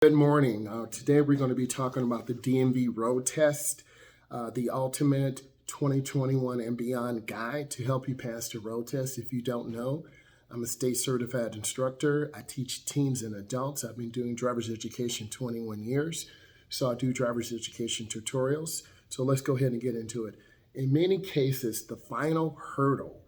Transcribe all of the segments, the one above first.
Good morning. Today we're going to be talking about the DMV road test, the ultimate 2021 and beyond guide to help you pass the road test. If you don't know, I'm a state certified instructor. I teach teens and adults. I've been doing driver's education 21 years, so I do driver's education tutorials. So let's go ahead and get into it. In many cases, the final hurdle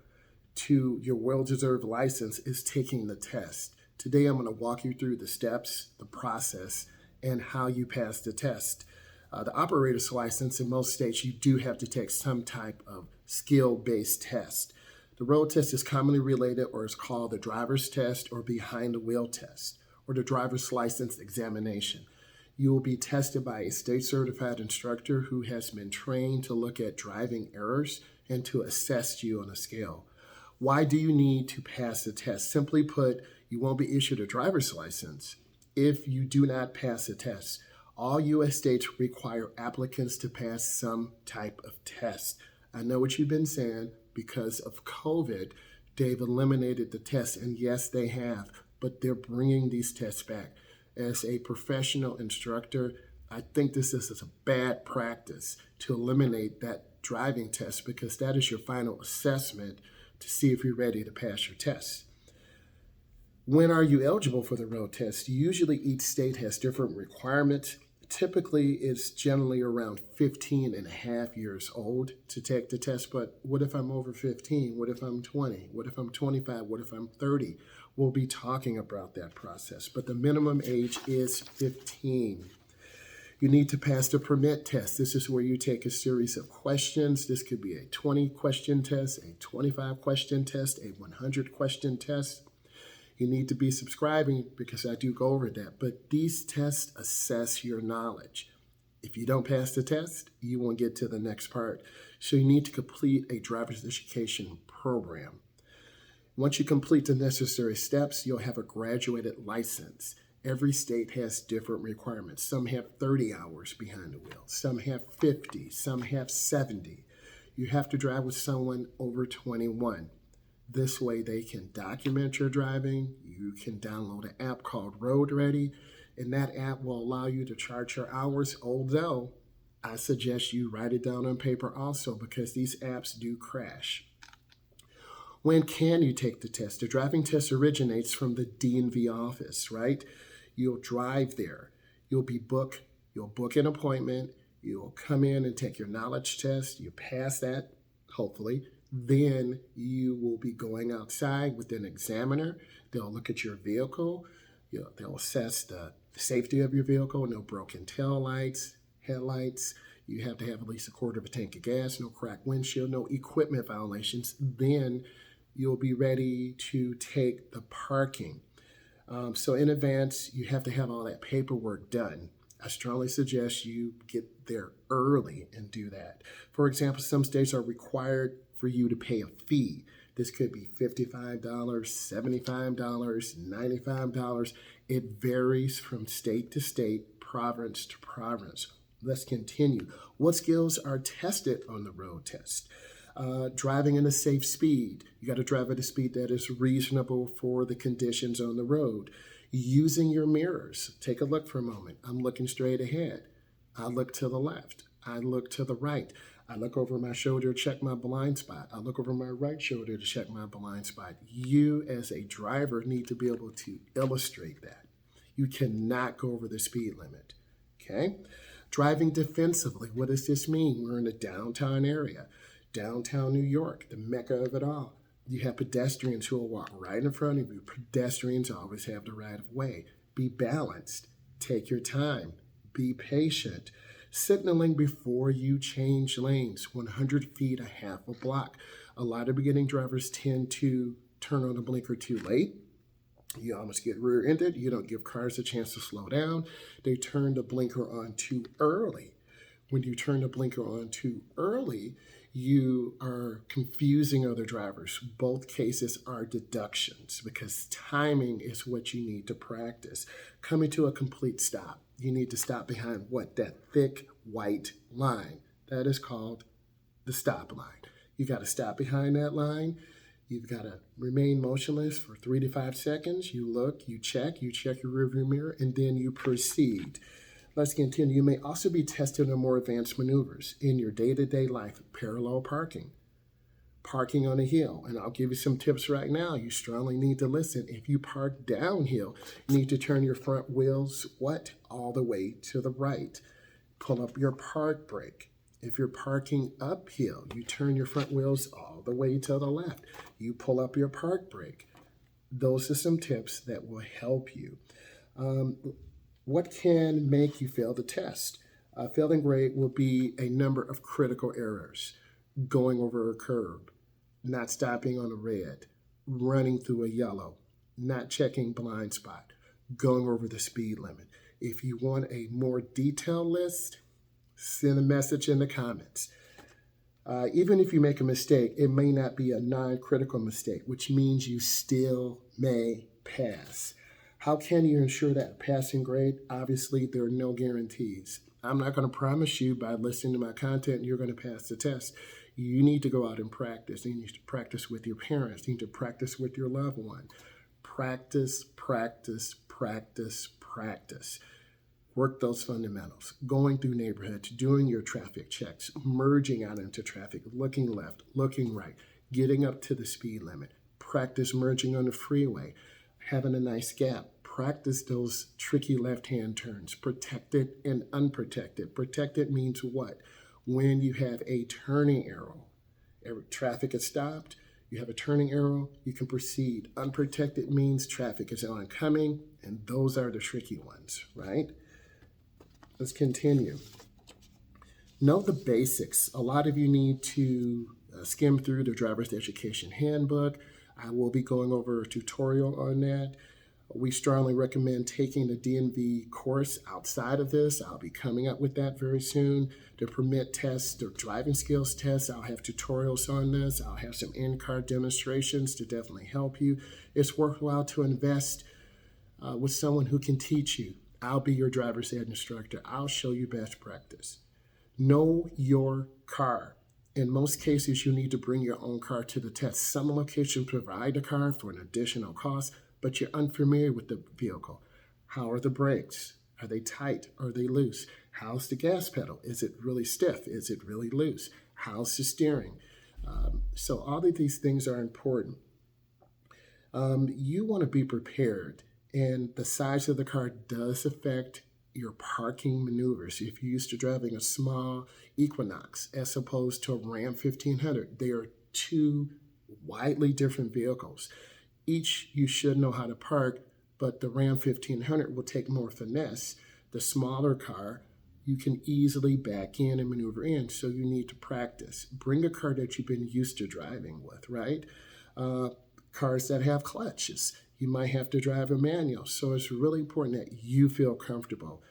to your well-deserved license is taking the test. Today, I'm going to walk you through the steps, the process, and how you pass the test. The operator's license, in most states, you do have to take some type of skill-based test. The road test is commonly related or is called the driver's test or behind the wheel test or the driver's license examination. You will be tested by a state certified instructor who has been trained to look at driving errors and to assess you on a scale. Why do you need to pass the test? Simply put, you won't be issued a driver's license if you do not pass the test. All U.S. states require applicants to pass some type of test. I know what you've been saying. Because of COVID, they've eliminated the test, and yes, they have, but they're bringing these tests back. As a professional instructor, I think this is a bad practice to eliminate that driving test because that is your final assessment to see if you're ready to pass your test. When are you eligible for the road test? Usually each state has different requirements. Typically, it's generally around 15 and a half years old to take the test, but what if I'm over 15? What if I'm 20? What if I'm 25? What if I'm 30? We'll be talking about that process, but the minimum age is 15. You need to pass the permit test. This is where you take a series of questions. This could be a 20-question test, a 25-question test, a 100-question test. You need to be subscribing because I do go over that. But these tests assess your knowledge. If you don't pass the test, you won't get to the next part. So you need to complete a driver's education program. Once you complete the necessary steps, you'll have a graduated license. Every state has different requirements. Some have 30 hours behind the wheel. Some have 50. Some have 70. You have to drive with someone over 21. This way they can document your driving. You can download an app called Road Ready, and that app will allow you to chart your hours, although I suggest you write it down on paper also because these apps do crash. When can you take the test? The driving test originates from the DMV office, right? You'll drive there. You'll book an appointment. You'll come in and take your knowledge test. You pass that, hopefully. Then you will be going outside with an examiner. They'll look at your vehicle. They'll assess the safety of your vehicle. No broken tail lights, headlights. You have to have at least a quarter of a tank of gas, no cracked windshield, no equipment violations. Then you'll be ready to take the parking. So in advance, you have to have all that paperwork done. I strongly suggest you get there early and do that. For example, some states are required for you to pay a fee. This could be $55, $75, $95. It varies from state to state, province to province. Let's continue. What skills are tested on the road test? Driving at a safe speed. You got to drive at a speed that is reasonable for the conditions on the road. Using your mirrors. Take a look for a moment. I'm looking straight ahead. I look to the left. I look to the right. I look over my shoulder to check my blind spot. I look over my right shoulder to check my blind spot. You, as a driver, need to be able to illustrate that. You cannot go over the speed limit. Okay? Driving defensively. What does this mean? We're in a downtown area. Downtown New York, the mecca of it all. You have pedestrians who will walk right in front of you. Pedestrians always have the right of way. Be balanced. Take your time. Be patient. Signaling before you change lanes, 100 feet, a half a block. A lot of beginning drivers tend to turn on the blinker too late. You almost get rear-ended. You don't give cars a chance to slow down. They turn the blinker on too early. When you turn the blinker on too early, you are confusing other drivers. Both cases are deductions because timing is what you need to practice. Coming to a complete stop. You need to stop behind what? That thick white line. That is called the stop line. You got to stop behind that line. You've got to remain motionless for 3 to 5 seconds. You look, you check your rearview mirror, and then you proceed. Let's continue. You may also be tested on more advanced maneuvers in your day-to-day life, parallel parking, parking on a hill. And I'll give you some tips right now. You strongly need to listen. If you park downhill, you need to turn your front wheels, all the way to the right. Pull up your park brake. If you're parking uphill, you turn your front wheels all the way to the left. You pull up your park brake. Those are some tips that will help you. What can make you fail the test? Failing grade will be a number of critical errors. Going over a curb, not stopping on a red, running through a yellow, not checking blind spot, going over the speed limit. If you want a more detailed list, send a message in the comments. Even if you make a mistake, it may not be a non-critical mistake, which means you still may pass. How can you ensure that passing grade? Obviously, there are no guarantees. I'm not going to promise you by listening to my content you're going to pass the test. You need to go out and practice. You need to practice with your parents. You need to practice with your loved one. Practice, practice, practice, practice. Work those fundamentals. Going through neighborhoods, doing your traffic checks, merging out into traffic, looking left, looking right, getting up to the speed limit. Practice merging on the freeway, having a nice gap. Practice those tricky left-hand turns, protected and unprotected. Protected means what? When you have a turning arrow, traffic is stopped, you have a turning arrow, you can proceed. Unprotected means traffic is oncoming, and those are the tricky ones, right? Let's continue. Know the basics. A lot of you need to skim through the driver's education handbook. I will be going over a tutorial on that. We strongly recommend taking the DMV course outside of this. I'll be coming up with that very soon. The permit tests, the driving skills tests, I'll have tutorials on this. I'll have some in-car demonstrations to definitely help you. It's worthwhile to invest with someone who can teach you. I'll be your driver's ed instructor. I'll show you best practice. Know your car. In most cases, you need to bring your own car to the test. Some locations provide a car for an additional cost, but you're unfamiliar with the vehicle. How are the brakes? Are they tight? Are they loose? How's the gas pedal? Is it really stiff? Is it really loose? How's the steering? So all of these things are important. You want to be prepared, and the size of the car does affect your parking maneuvers. If you're used to driving a small Equinox as opposed to a Ram 1500, they are two widely different vehicles. Each you should know how to park, but the Ram 1500 will take more finesse. The smaller car, you can easily back in and maneuver in, so you need to practice. Bring a car that you've been used to driving with, right? Cars that have clutches, you might have to drive a manual, so it's really important that you feel comfortable.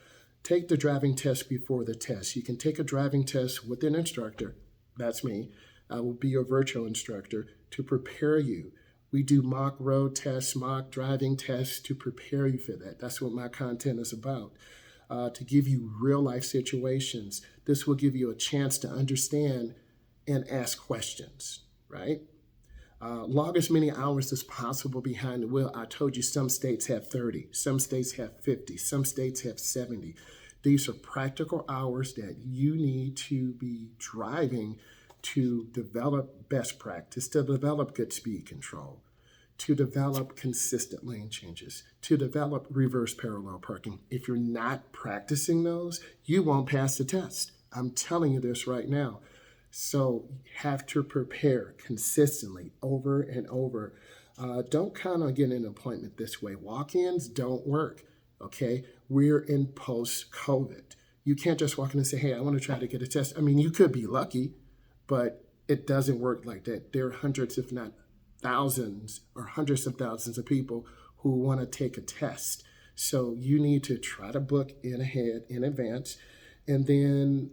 Take the driving test before the test. You can take a driving test with an instructor, that's me. I will be your virtual instructor to prepare you. We do mock road tests, mock driving tests to prepare you for that. That's what my content is about, to give you real life situations. This will give you a chance to understand and ask questions, right? Log as many hours as possible behind the wheel. I told you some states have 30, some states have 50, some states have 70. These are practical hours that you need to be driving to develop best practice, to develop good speed control, to develop consistent lane changes, to develop reverse parallel parking. If you're not practicing those, you won't pass the test. I'm telling you this right now. So you have to prepare consistently over and over. Don't count on getting an appointment this way. Walk-ins don't work, okay? We're in post-COVID. You can't just walk in and say, hey, I want to try to get a test. I mean, you could be lucky, but it doesn't work like that. There are hundreds, if not thousands, or hundreds of thousands of people who want to take a test. So you need to try to book in advance, and then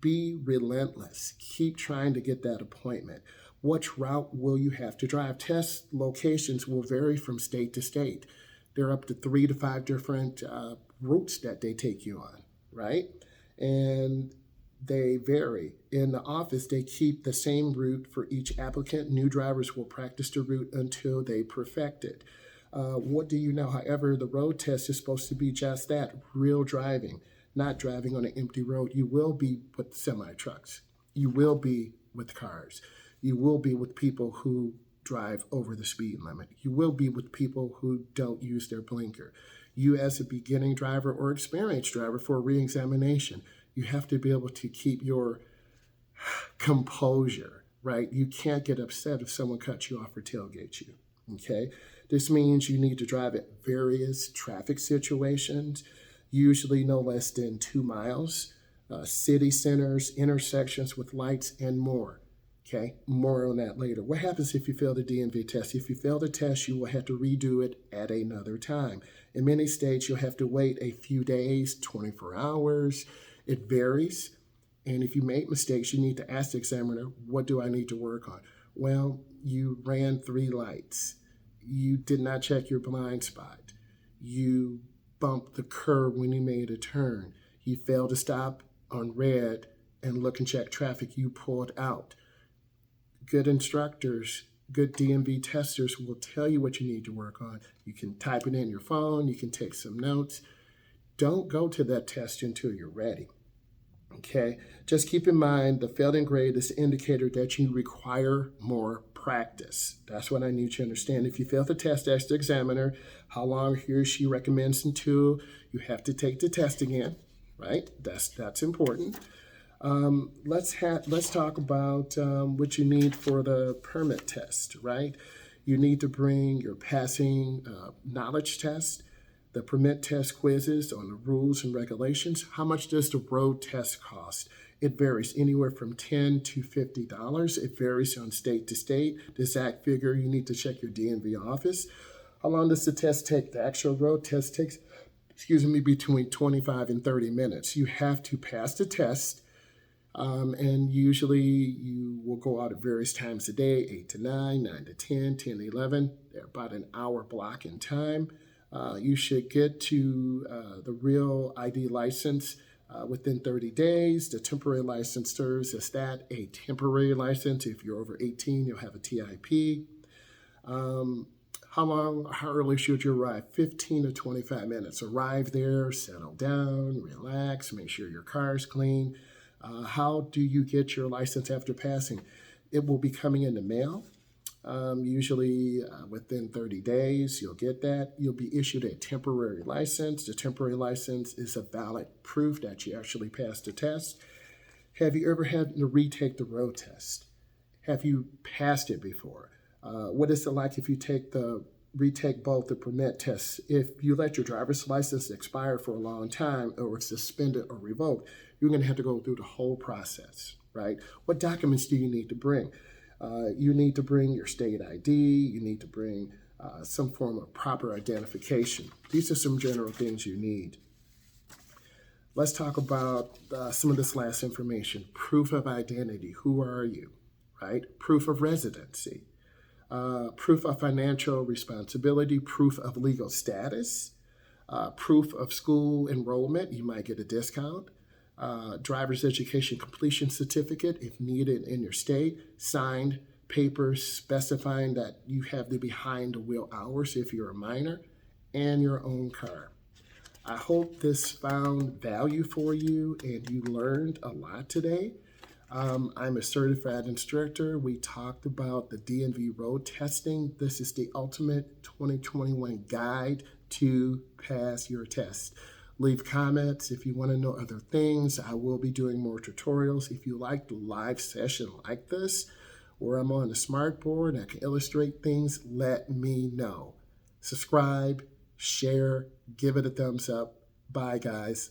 be relentless. Keep trying to get that appointment. Which route will you have to drive? Test locations will vary from state to state. There are up to 3 to 5 different routes that they take you on, right? And They vary. In the office, they keep the same route for each applicant. New drivers will practice the route until they perfect it. What do you know? However, the road test is supposed to be just that, real driving, not driving on an empty road. You will be with semi-trucks. You will be with cars. You will be with people who drive over the speed limit. You will be with people who don't use their blinker. You, as a beginning driver or experienced driver for a re-examination, you have to be able to keep your composure, right? You can't get upset if someone cuts you off or tailgates you, okay? This means you need to drive at various traffic situations, usually no less than 2 miles, city centers, intersections with lights, and more. Okay, more on that later. What happens if you fail the DMV test? If you fail the test, you will have to redo it at another time. In many states, you'll have to wait a few days, 24 hours. It varies. And if you make mistakes, you need to ask the examiner, what do I need to work on? Well, you ran 3 lights. You did not check your blind spot. You bumped the curb when you made a turn. You failed to stop on red and look and check traffic. You pulled out. Good instructors, good DMV testers will tell you what you need to work on. You can type it in your phone. You can take some notes. Don't go to that test until you're ready. Okay? Just keep in mind the failing grade is an indicator that you require more practice. That's what I need you to understand. If you fail the test, ask the examiner how long he or she recommends until you have to take the test again, right? That's important. Let's talk about what you need for the permit test, right? You need to bring your passing knowledge test, the permit test quizzes on the rules and regulations. How much does the road test cost? It varies anywhere from $10 to $50. It varies on state to state. The exact figure, you need to check your DMV office. How long does the test take? The actual road test takes, between 25 and 30 minutes. You have to pass the test. And usually you will go out at various times a day, 8 to 9, 9 to 10, 10 to 11. They're about an hour block in time. You should get to the real ID license within 30 days. The temporary license serves as that, a temporary license. If you're over 18, you'll have a TIP. How early should you arrive? 15 to 25 minutes. Arrive there, settle down, relax, make sure your car's clean. How do you get your license after passing? It will be coming in the mail. Usually within 30 days, you'll get that. You'll be issued a temporary license. The temporary license is a valid proof that you actually passed the test. Have you ever had to retake the road test? Have you passed it before? What is it like if you retake both the permit tests? If you let your driver's license expire for a long time or it's suspended or revoked, you're going to have to go through the whole process, right? What documents do you need to bring? You need to bring your state ID. You need to bring some form of proper identification. These are some general things you need. Let's talk about some of this last information. Proof of identity. Who are you, right? Proof of residency. Proof of financial responsibility. Proof of legal status. Proof of school enrollment. You might get a discount. Driver's education completion certificate, if needed in your state, signed papers specifying that you have the behind the wheel hours if you're a minor, and your own car. I hope this found value for you and you learned a lot today. I'm a certified instructor. We talked about the DMV road testing. This is the ultimate 2021 guide to pass your test. Leave comments if you want to know other things. I will be doing more tutorials. If you like the live session like this, where I'm on the smart board and I can illustrate things, let me know. Subscribe, share, give it a thumbs up. Bye, guys.